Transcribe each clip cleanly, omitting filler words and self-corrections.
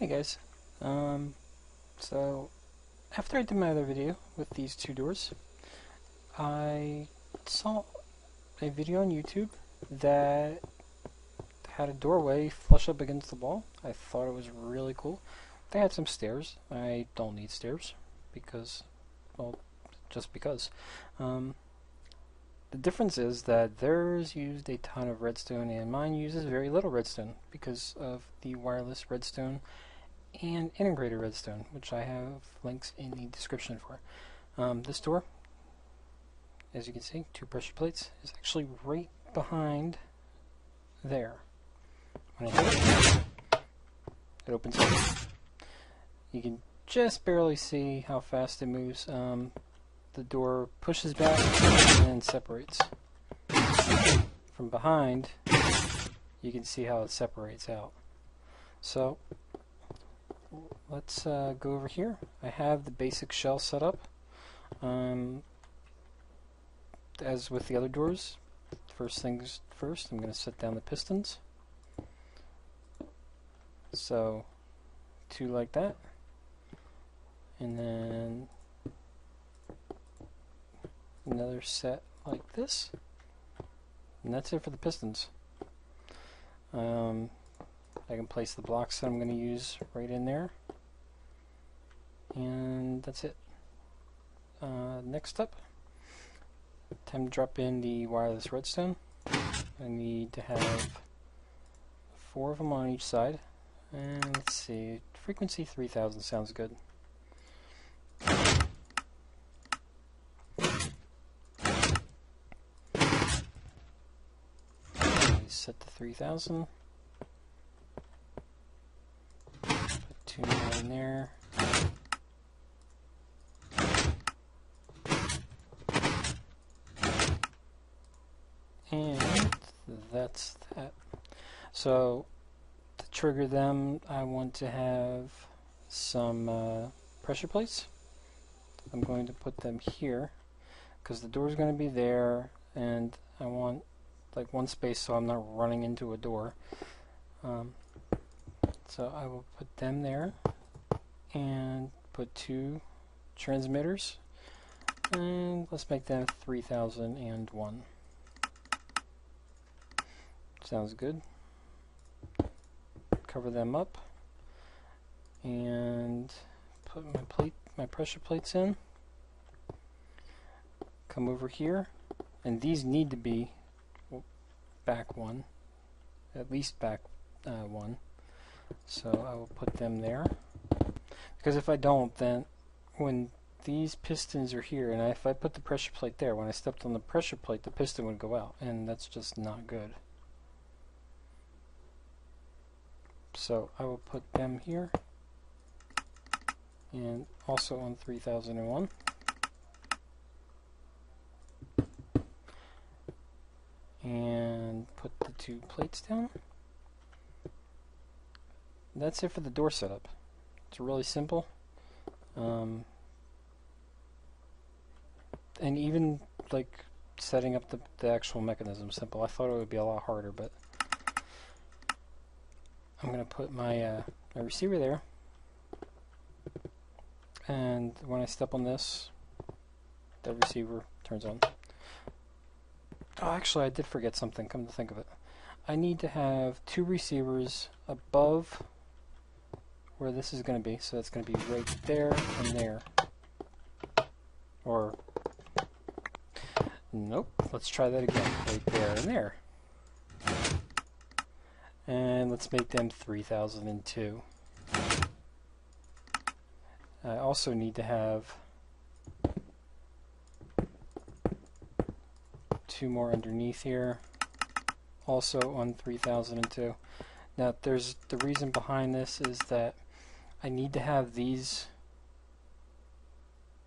Hey guys, so after I did my other video with these two doors, I saw a video on YouTube that had a doorway flush up against the wall. I thought it was really cool. They had some stairs. I don't need stairs because, well, just because. Um, the difference is that theirs used a ton of redstone and mine uses very little redstone because of the wireless redstone and integrated redstone, which I have links in the description for. This door, as you can see, two pressure plates, is actually right behind there. When I hit it opens up. You can just barely see how fast it moves. The door pushes back and separates. From behind, you can see how it separates out. So let's go over here. I have the basic shell set up. As with the other doors, first things first, I'm going to set down the pistons. So, two like that. And then another set like this. And that's it for the pistons. I can place the blocks that I'm going to use right in there. And that's it. Next up, time to drop in the wireless redstone. I need to have 4 of them on each side. And let's see, frequency 3000 sounds good. Set to 3000. Put 2 more in there. And that's that. So to trigger them, I want to have some pressure plates. I'm going to put them here because the door is going to be there, and I want like one space so I'm not running into a door. So I will put them there and put 2 transmitters, and let's make them 3001. Sounds good. Cover them up and put my pressure plates in. Come over here, and these need to be back 1, at least back 1. So I will put them there, because if I don't, then when these pistons are here, and if I put the pressure plate there, when I stepped on the pressure plate, the piston would go out, and that's just not good. So I will put them here, and also on 3001. And put the 2 plates down. That's it for the door setup. It's really simple. And even like setting up the actual mechanism simple. I thought it would be a lot harder, but I'm going to put my receiver there, and when I step on this, the receiver turns on. Oh, actually I did forget something, come to think of it. I need to have 2 receivers above where this is going to be, so that's going to be right there and there. Or, nope, let's try that again, right there and there. And let's make them 3002. I also need to have 2 more underneath here, also on 3002. Now there's the reason behind this is that I need to have these.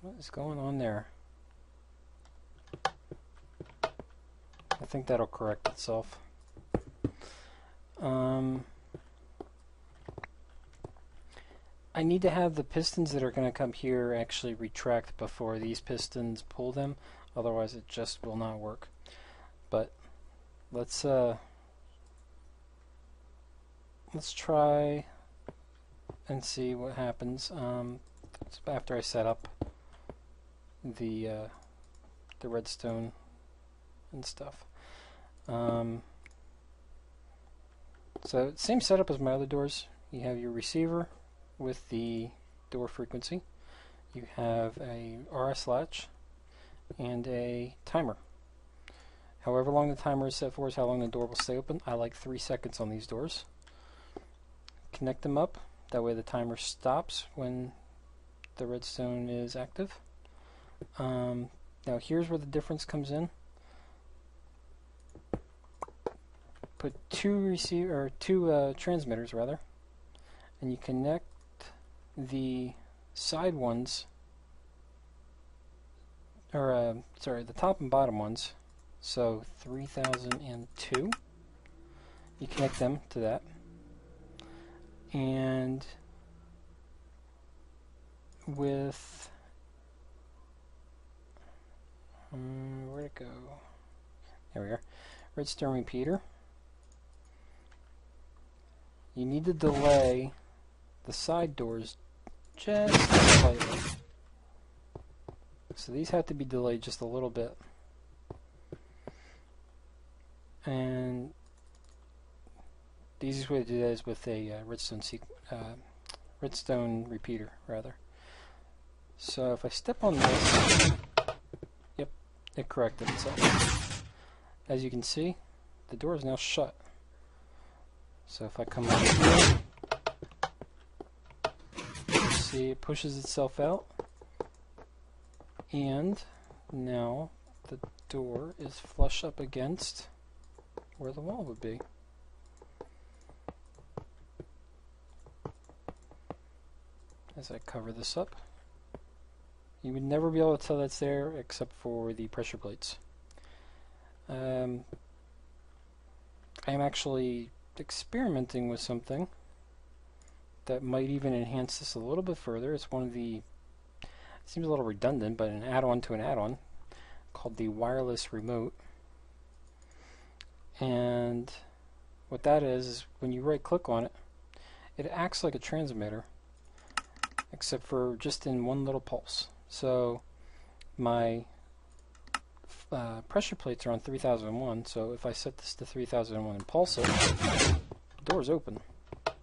What is going on there? I think that'll correct itself. I need to have the pistons that are going to come here actually retract before these pistons pull them, otherwise it just will not work. But let's try and see what happens after I set up the redstone and stuff. So same setup as my other doors. You have your receiver with the door frequency. You have a RS latch and a timer. However long the timer is set for is how long the door will stay open. I like 3 seconds on these doors. Connect them up. That way the timer stops when the redstone is active. Now here's where the difference comes in. Put two transmitters rather, and you connect the side ones, or sorry, the top and bottom ones. So 3002. You connect them to that, and with where'd it go? There we are. Redstone repeater. You need to delay the side doors just slightly. So these have to be delayed just a little bit. And the easiest way to do that is with a redstone repeater, rather. So if I step on this, yep, it corrected itself. As you can see, the door is now shut. So if I come over here, you see it pushes itself out, and now the door is flush up against where the wall would be. As I cover this up, you would never be able to tell that's there except for the pressure plates. I am actually experimenting with something that might even enhance this a little bit further. It's one of the, it seems a little redundant, but an add-on to an add-on called the wireless remote. And what that is when you right click on it, it acts like a transmitter, except for just in one little pulse. So my pressure plates are on 3001, so if I set this to 3001 and pulse it, the door's open. So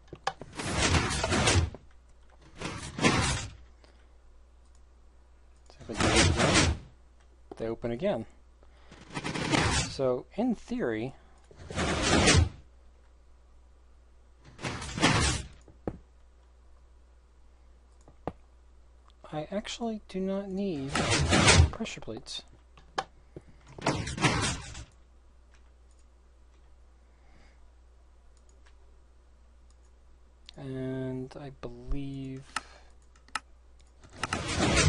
if I do it again, they open again. So in theory, I actually do not need pressure plates. And I believe,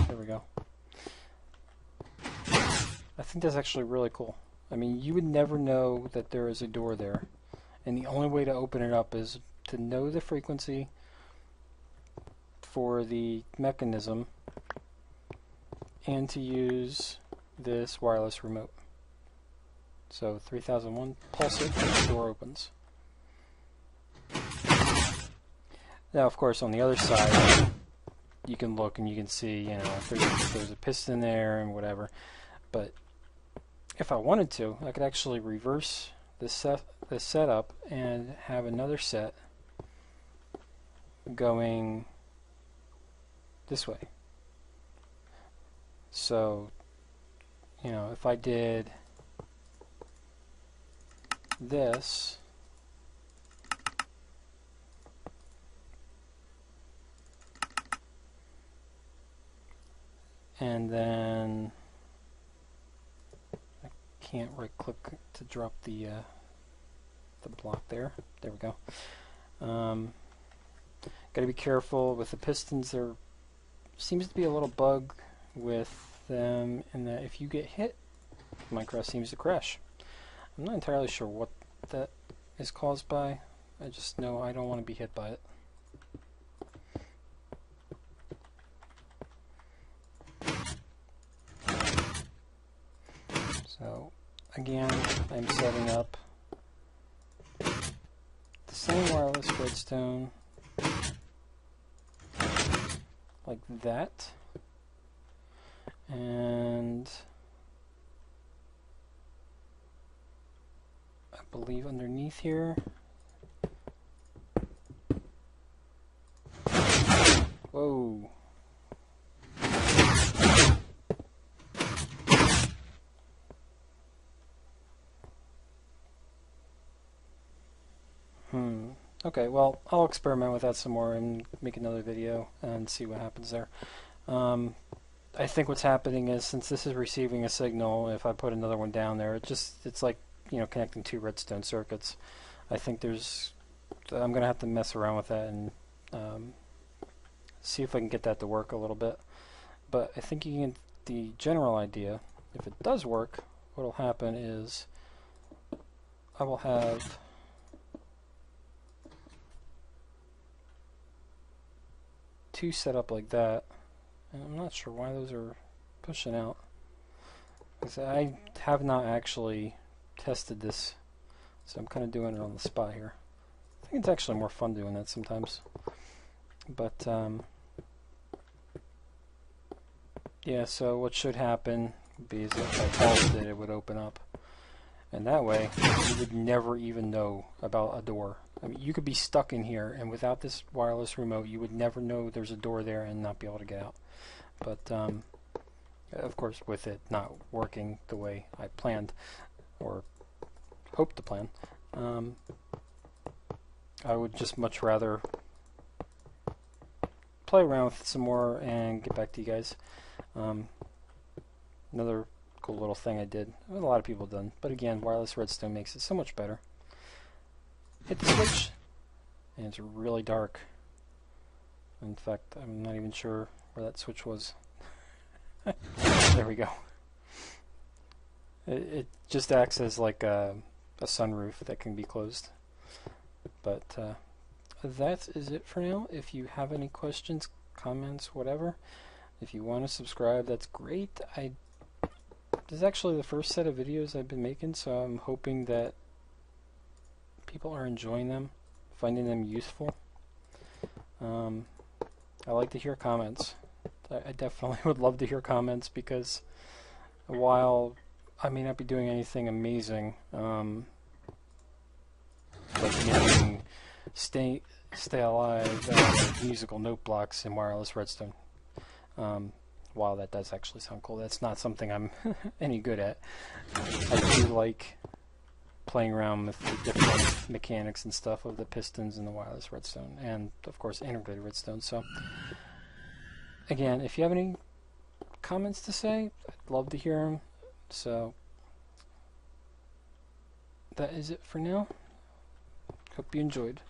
there we go. I think that's actually really cool. I mean, you would never know that there is a door there, and the only way to open it up is to know the frequency for the mechanism and to use this wireless remote. So 3001, pulse it, the door opens. Now, of course, on the other side, you can look and you can see, you know, if there's a piston there and whatever. But if I wanted to, I could actually reverse the setup and have another set going this way. So, you know, if I did this, and then I can't right click to drop the block there. There we go. Got to be careful with the pistons. There seems to be a little bug with them in that if you get hit, Minecraft seems to crash. I'm not entirely sure what that is caused by. I just know I don't want to be hit by it. So again, I'm setting up the same wireless redstone like that. And I believe underneath here. Whoa. Okay, well, I'll experiment with that some more and make another video and see what happens there. I think what's happening is, since this is receiving a signal, if I put another one down there, it's like, you know, connecting two redstone circuits. I think I'm going to have to mess around with that and see if I can get that to work a little bit. But I think you can get the general idea. If it does work, what will happen is I will have two set up like that, and I'm not sure why those are pushing out, because I have not actually tested this, so I'm kind of doing it on the spot here. I think it's actually more fun doing that sometimes. But yeah, so what should happen would be is if I paused it, it would open up, and that way you would never even know about a door. I mean, you could be stuck in here, and without this wireless remote, you would never know there's a door there and not be able to get out. But of course, with it not working the way I planned or hoped to plan, I would just much rather play around with it some more and get back to you guys. Another cool little thing I did, a lot of people have done, but again, wireless redstone makes it so much better. Hit the switch, and it's really dark. In fact, I'm not even sure where that switch was. There we go. It just acts as like a sunroof that can be closed. But that is it for now. If you have any questions, comments, whatever, if you want to subscribe, that's great. This is actually the first set of videos I've been making, so I'm hoping that people are enjoying them, finding them useful. I like to hear comments. I definitely would love to hear comments, because while I may not be doing anything amazing, like making stay alive with musical note blocks in wireless redstone, while that does actually sound cool, that's not something I'm any good at. I do like playing around with the different mechanics and stuff of the pistons and the wireless redstone, and of course integrated redstone. So again, if you have any comments to say, I'd love to hear them. So that is it for now. Hope you enjoyed.